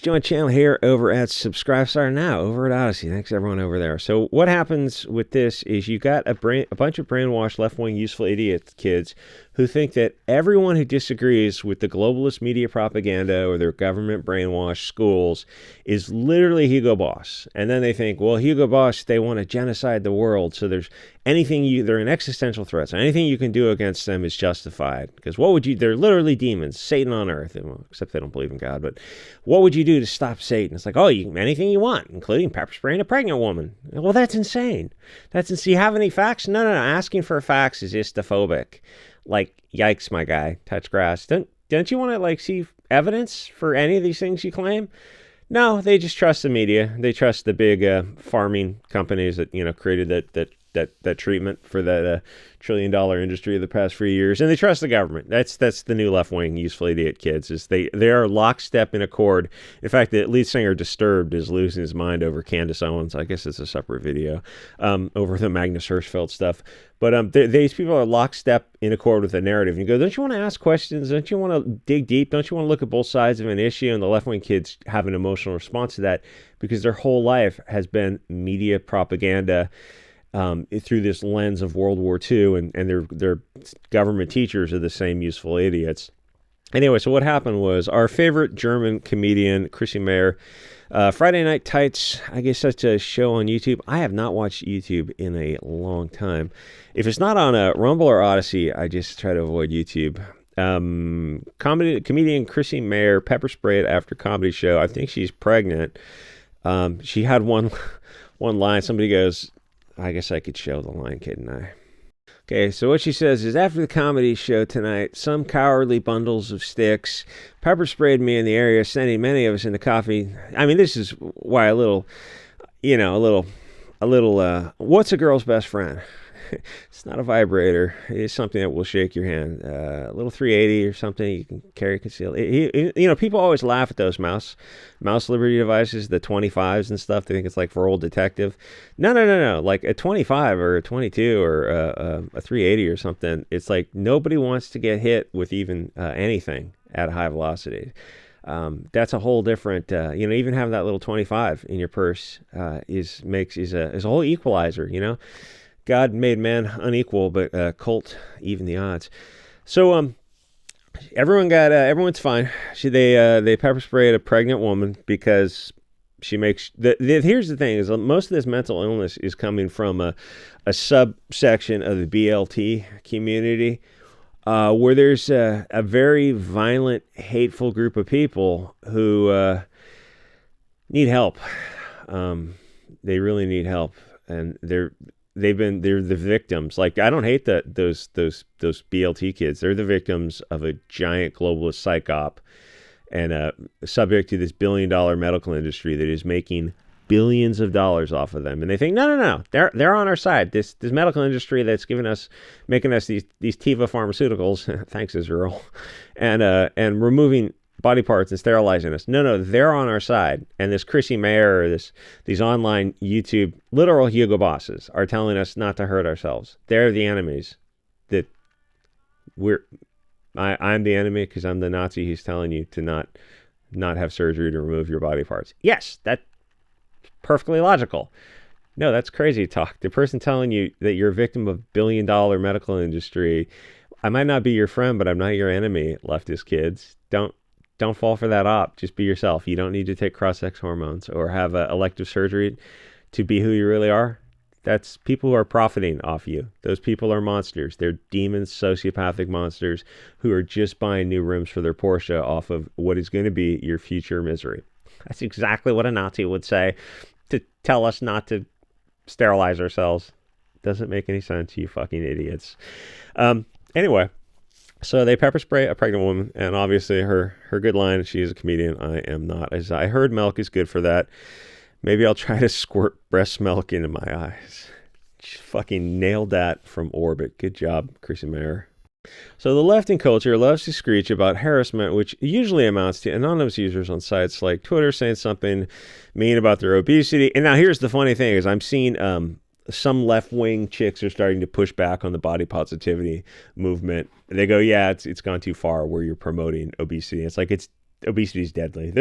join the channel here over at SubStars now, over at Odyssey. Thanks everyone over there. So what happens with this is you got a bunch of brainwashed left-wing useful idiot kids who think that everyone who disagrees with the globalist media propaganda or their government brainwashed schools is literally Hugo Boss. And then they think, well, Hugo Boss, they want to genocide the world. So there's they're an existential threat. So anything you can do against them is justified. Because they're literally demons, Satan on earth, except they don't believe in God. But what would you do to stop Satan? It's like, oh, anything you want, including pepper spraying a pregnant woman. Well, that's insane. Do you have any facts? No. Asking for facts is istophobic. Like, yikes, my guy, touch grass. Don't you want to see evidence for any of these things you claim? No, they just trust the media. They trust the big farming companies that created that treatment for that $1 trillion industry of the past few years, and they trust the government. That's the new left-wing useful idiot kids. Is they are lockstep in accord. In fact, the lead singer Disturbed is losing his mind over Candace Owens. I guess it's a separate video over the Magnus Hirschfeld stuff. But these people are lockstep in accord with the narrative. And you go, don't you want to ask questions? Don't you want to dig deep? Don't you want to look at both sides of an issue? And the left-wing kids have an emotional response to that because their whole life has been media propaganda through this lens of World War II, and their government teachers are the same useful idiots. Anyway, so what happened was our favorite German comedian, Chrissy Mayr, Friday Night Tights, I guess that's a show on YouTube. I have not watched YouTube in a long time. If it's not on a Rumble or Odyssey, I just try to avoid YouTube. Comedian Chrissy Mayr pepper sprayed after comedy show. I think she's pregnant. She had one line. Somebody goes, I guess I could show the line, couldn't I? Okay, so what she says is, after the comedy show tonight, some cowardly bundles of sticks pepper sprayed me in the area, sending many of us into coffee. I mean, this is why a little, what's a girl's best friend? It's not a vibrator. It's something that will shake your hand. A little 380 or something you can carry concealed. People always laugh at those mouse liberty devices, the 25s and stuff. They think it's like for old detective. No. Like a 25 or a 22 or a 380 or something. It's like nobody wants to get hit with even anything at a high velocity. That's a whole different, even having that little 25 in your purse is a whole equalizer, God made man unequal, but cult even the odds. So everyone's fine. They pepper sprayed a pregnant woman because she makes here's the thing is most of this mental illness is coming from a subsection of the BLT community where there's a very violent, hateful group of people who need help. They really need help, and they're the victims. Like, I don't hate those BLT kids. They're the victims of a giant globalist psyop and subject to this billion-dollar medical industry that is making billions of dollars off of them. And they think, no, they're on our side. This medical industry that's making us these Teva pharmaceuticals, thanks Israel, and removing body parts and sterilizing us. No, they're on our side. And this Chrissy Mayr, these online YouTube literal Hugo Bosses are telling us not to hurt ourselves. They're the enemies. I'm the enemy because I'm the Nazi who's telling you to not have surgery to remove your body parts. Yes, that's perfectly logical. No, that's crazy talk. The person telling you that you're a victim of billion-dollar medical industry, I might not be your friend, but I'm not your enemy, leftist kids. Don't fall for that op. Just be yourself. You don't need to take cross-sex hormones or have elective surgery to be who you really are. That's people who are profiting off you. Those people are monsters. They're demons, sociopathic monsters who are just buying new rims for their Porsche off of what is going to be your future misery. That's exactly what a Nazi would say to tell us not to sterilize ourselves. Doesn't make any sense, you fucking idiots. Anyway. So they pepper spray a pregnant woman, and obviously her good line, she is a comedian, I am not. As I heard milk is good for that. Maybe I'll try to squirt breast milk into my eyes. She fucking nailed that from orbit. Good job, Chrissy Mayr. So the left in culture loves to screech about harassment, which usually amounts to anonymous users on sites like Twitter saying something mean about their obesity. And now here's the funny thing is I'm seeing some left-wing chicks are starting to push back on the body positivity movement. They go, yeah, it's gone too far where you're promoting obesity. It's like, obesity is deadly.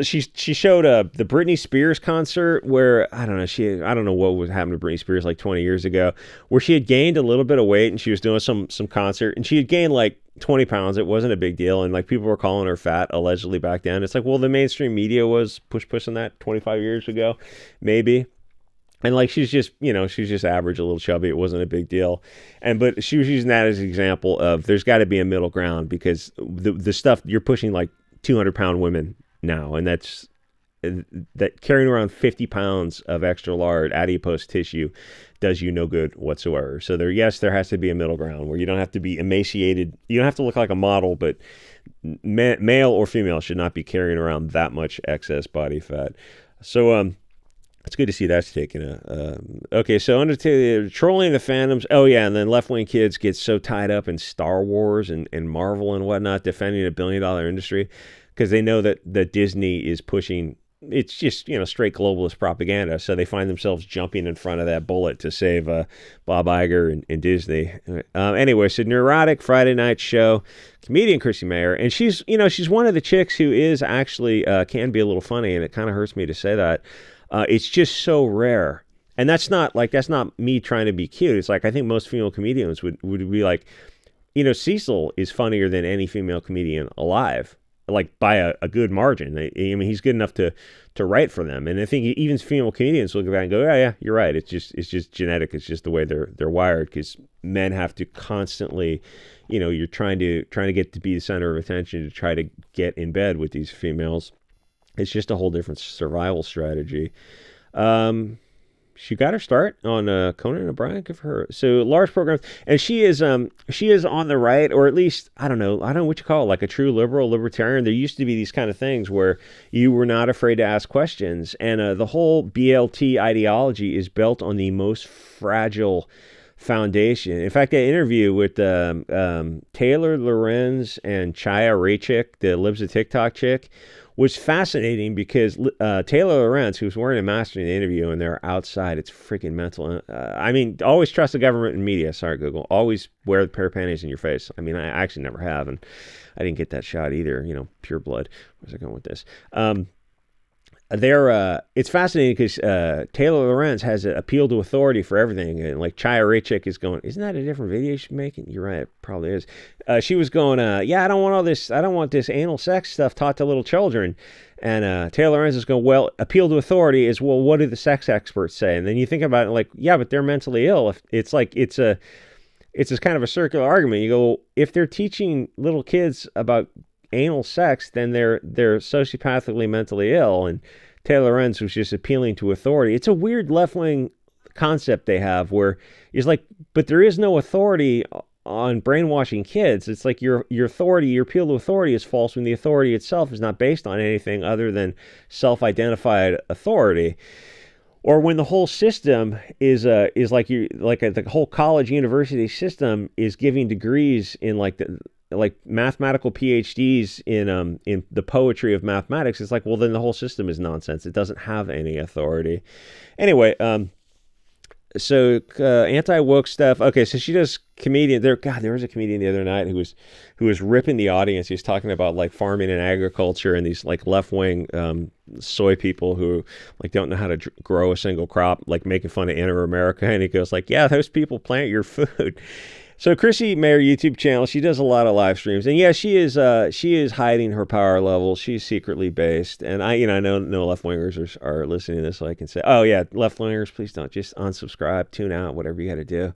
She showed the Britney Spears concert where I don't know what was happening to Britney Spears like 20 years ago, where she had gained a little bit of weight and she was doing some concert and she had gained like 20 pounds. It wasn't a big deal, and like people were calling her fat allegedly back then. It's like, well, the mainstream media was pushing that 25 years ago, maybe. And like she's just average, a little chubby. It wasn't a big deal, but she was using that as an example of there's got to be a middle ground, because the stuff you're pushing like 200-pound women now, and that carrying around 50 pounds of extra large adipose tissue does you no good whatsoever. So there has to be a middle ground where you don't have to be emaciated. You don't have to look like a model, but male or female should not be carrying around that much excess body fat. So it's good to see that's taken okay. So trolling the fandoms. Oh yeah, and then left-wing kids get so tied up in Star Wars and Marvel and whatnot, defending $1 billion industry, because they know that Disney is pushing. It's just straight globalist propaganda. So they find themselves jumping in front of that bullet to save Bob Iger and Disney. Anyway, so neurotic Friday night show comedian Chrissy Mayr, and she's one of the chicks who is actually can be a little funny, and it kind of hurts me to say that. It's just so rare. And that's not me trying to be cute. It's like, I think most female comedians would be like, Cecil is funnier than any female comedian alive, like by a good margin. I mean, he's good enough to write for them. And I think even female comedians will go back and go, yeah, you're right. It's just genetic. It's just the way they're wired, because men have to constantly, you're trying to get to be the center of attention to try to get in bed with these females. It's just a whole different survival strategy. She got her start on Conan O'Brien. Good for her. So large programs, and she is on the right, or at least I don't know what you call it, like a true libertarian. There used to be these kind of things where you were not afraid to ask questions, and the whole BLT ideology is built on the most fragile foundation. In fact, that interview with Taylor Lorenz and Chaya Raichik, the Libs of TikTok chick, was fascinating, because Taylor Lorenz, who's wearing a mask in the interview, and they're outside, it's freaking mental. I mean, always trust the government and media. Sorry, Google. Always wear a pair of panties in your face. I mean, I actually never have, and I didn't get that shot either. Pure blood. Where's I going with this? It's fascinating because Taylor Lorenz has an appeal to authority for everything, and like Chaya Raichik is going, isn't that a different video she's making? You're right, it probably is. She was going, yeah, I don't want all this. I don't want this anal sex stuff taught to little children. And Taylor Lorenz is going, well, appeal to authority is, well, what do the sex experts say? And then you think about it, like, yeah, but they're mentally ill. It's like it's this kind of a circular argument. You go, if they're teaching little kids about anal sex, then they're sociopathically mentally ill. And Taylor Lorenz was just appealing to authority. It's a weird left-wing concept they have, where it's like, but there is no authority on brainwashing kids. It's like your authority, your appeal to authority is false when the authority itself is not based on anything other than self-identified authority. Or when the whole system is like the whole college university system is giving degrees in like mathematical PhDs in the poetry of mathematics. It's like, well, then the whole system is nonsense. It doesn't have any authority. Anyway, so anti-woke stuff. Okay, so she does comedian. There was a comedian the other night who was ripping the audience. He was talking about like farming and agriculture, and these like left-wing soy people who like don't know how to grow a single crop, like making fun of inner America. And he goes like, yeah, those people plant your food. So Chrissy Mayr YouTube channel, she does a lot of live streams, and yeah, she is hiding her power level. She's secretly based, and I know no left wingers are listening to this, so I can say, oh yeah, left wingers, please don't, just unsubscribe, tune out, whatever you got to do.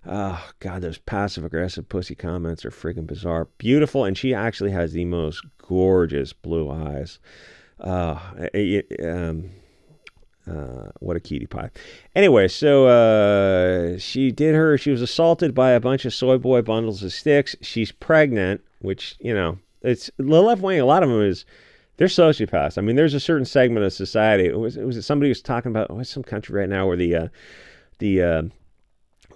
Oh God, those passive aggressive pussy comments are freaking bizarre. Beautiful, and she actually has the most gorgeous blue eyes. What a cutie pie. Anyway, so she was assaulted by a bunch of Soyboy bundles of sticks. She's pregnant, which, it's the left wing. A lot of them they're sociopaths. I mean, there's a certain segment of society. It was somebody was talking about some country right now where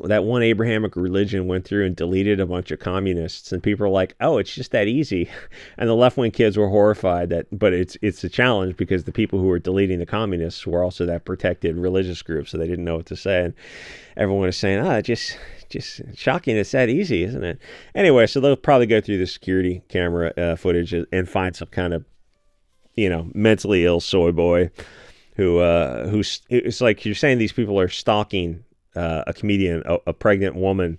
that one Abrahamic religion went through and deleted a bunch of communists, and people are like, oh, it's just that easy. And the left-wing kids were horrified but it's a challenge, because the people who were deleting the communists were also that protected religious group, so they didn't know what to say. And everyone is saying, just shocking it's that easy, isn't it? Anyway, so they'll probably go through the security camera footage and find some kind of, mentally ill soy boy who's it's like you're saying these people are stalking a comedian, a pregnant woman.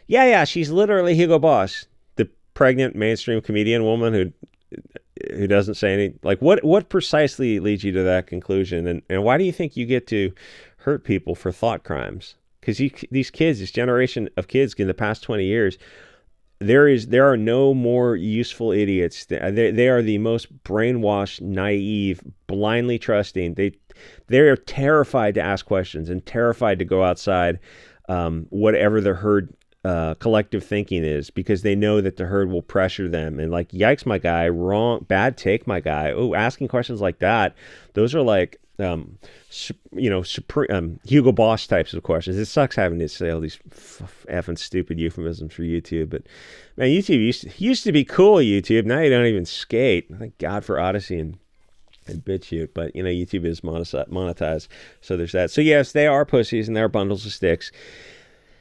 Yeah, she's literally Hugo Boss, the pregnant mainstream comedian woman who doesn't say any, like, what precisely leads you to that conclusion, and why do you think you get to hurt people for thought crimes? Because these kids, this generation of kids in the past 20 years, there are no more useful idiots. They are the most brainwashed, naive, blindly trusting. They are terrified to ask questions and terrified to go outside whatever the herd collective thinking is, because they know that the herd will pressure them. And like, yikes, my guy, wrong, bad take, my guy. Oh, asking questions like that, those are like Hugo Boss types of questions. It sucks having to say all these effing stupid euphemisms for YouTube, but man, YouTube used to be cool. YouTube, now you don't even skate. Thank God for Odyssey and BitChute, but YouTube is monetized, so there's that. So yes, they are pussies and they are bundles of sticks.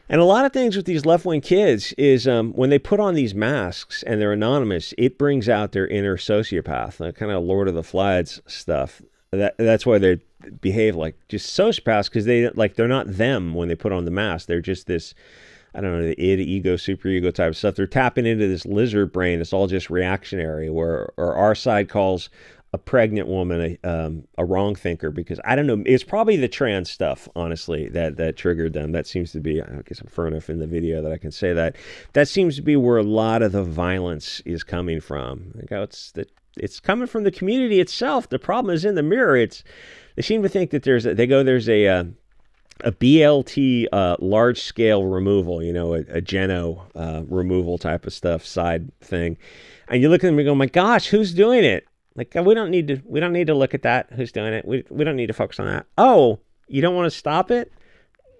And a lot of things with these left-wing kids is when they put on these masks and they're anonymous, it brings out their inner sociopath, kind of Lord of the Flies stuff. That's why they behave like just sociopaths, because they're not them when they put on the mask. They're just this, I don't know, the id, ego, superego type of stuff. They're tapping into this lizard brain. It's all just reactionary, or our side calls a pregnant woman a wrong thinker, because I don't know, it's probably the trans stuff, honestly, that triggered them. That seems to be, I guess I'm far enough in the video that I can say that seems to be where a lot of the violence is coming from. It's coming from the community itself. The problem is in the mirror. They seem to think that there's a BLT large scale removal, a Geno removal type of stuff, side thing, and you look at them and go, my gosh, who's doing it? Like, we don't need to look at that. Who's doing it? We don't need to focus on that. Oh, you don't want to stop it?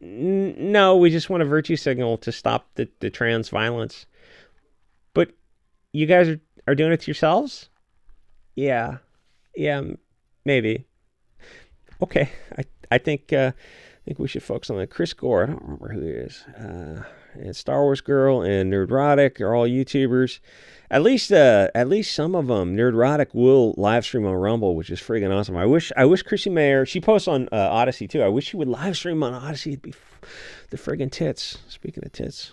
No, we just want a virtue signal to stop the trans violence. But you guys are doing it to yourselves? Yeah, maybe. Okay, I think we should focus on that. Chris Gore, I don't remember who he is. And Star Wars Girl and Nerdrotic are all YouTubers. At least some of them. Nerdrotic will live stream on Rumble, which is friggin' awesome. I wish Chrissy Mayr, she posts on Odyssey too. I wish she would live stream on Odyssey. It'd be the friggin' tits. Speaking of tits.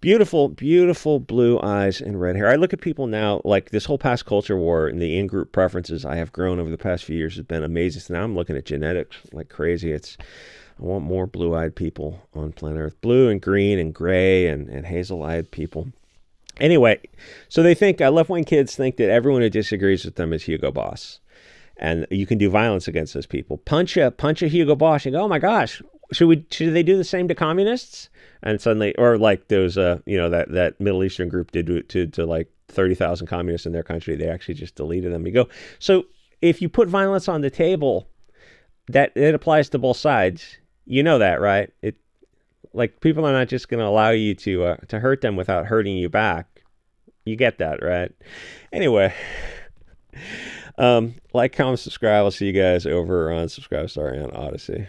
Beautiful, beautiful blue eyes and red hair. I look at people now, like this whole past culture war and the in-group preferences I have grown over the past few years has been amazing. So now I'm looking at genetics like crazy. I want more blue-eyed people on planet Earth. Blue and green and gray and hazel-eyed people. Anyway, so they think, left-wing kids think that everyone who disagrees with them is Hugo Boss. And you can do violence against those people. Punch a Hugo Boss and go, oh my gosh, should they do the same to communists? And suddenly, or like those, that Middle Eastern group did to like 30,000 communists in their country, they actually just deleted them. You go, so if you put violence on the table, that it applies to both sides. You know that, right? Like, people are not just going to allow you to hurt them without hurting you back. You get that, right? Anyway, like, comment, subscribe. I'll see you guys over on SubScribe, and Odyssey.